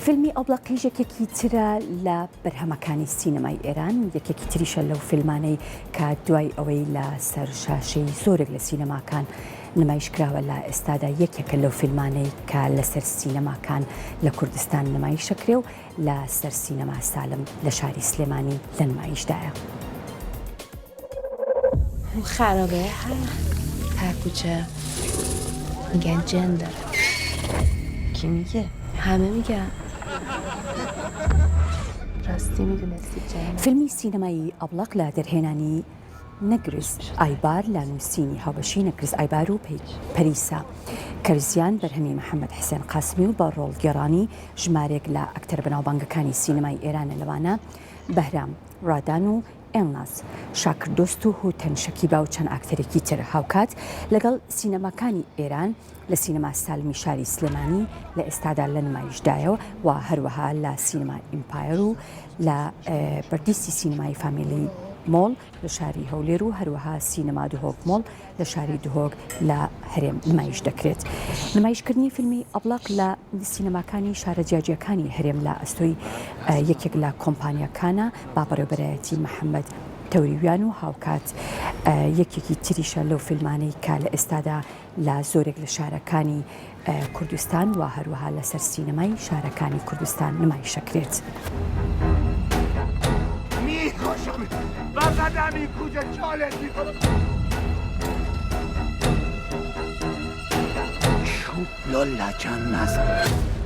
فیلمی ئەوبڵەقی یەکێکی ترە لە بەرهەمەکانی سینەمای ئێران، یەکێکی تریشە لەو فیلمانەی کە دوای ئەوەی لە سەر شاشەی زۆرێک لە سینەماکان نمایشکراوە لە ئێستادا یەکێکە لەو فیلمانەی کە لەسەر سینەماکان لە کوردستان نمایشەکرێ و لە سەر سینەما سالم لە شاری سلێمانی لە نمایشدایە. خرابه هر کوچه میگن جن داره. کی میگه؟ همه میگن. راستی میدونستی جن؟ فیلمی سینەمایی ئەوبڵق لە دەرهێنانی نەگرز ئایبار لە نووسینی هاوبەشی نەگرز ئایبار و پەریسا کەرزیان بەرهەمی محەممەد حسێن قاسمی و بە ڕۆڵگێڕانی ژمارێک لە ئەکتەر بەناوبانگەکانی سینەمای ئێرانە لەوانە بەهرام ڕادان و ئێڵناس شاکردۆست و هوتەن شەکیبا و چەند ئاکتەرێکی تر هاوکات لەگەڵ سینەماکانی ئێران لە سینەما سالمی شاری سلێمانی لە ئێستادا لە نمایشدایەوە و هەروەها لە سینەما ئیمپایر و لە بەردیسی سینەمای فامیلی مۆڵ لە شاری هەولێر و هەروەها سینەما دوهۆک مۆڵ لە شاری دوهۆک لە هەرێم نمایش دەکرێت. نمایشکردنی فیلمی ئەوبڵق لە سینەماکانی شارە جیاجیەکانی هەرێم لە ئەستۆی یەکێک لە کۆمپانیەکانە با بەڕێوەبەرایەتی محەممەد تەوریویان و هاوکات یەکێکی تریشە لەو فیلمانەی کە لە ئێستادا لە زۆرێک لە شارەکانی کوردستان و هەروەها لەسەر سینەمای شارەکانی کوردستان نمایشەکرێت. بزنمی کوچه چالت میکنم شوب لالا جان نزن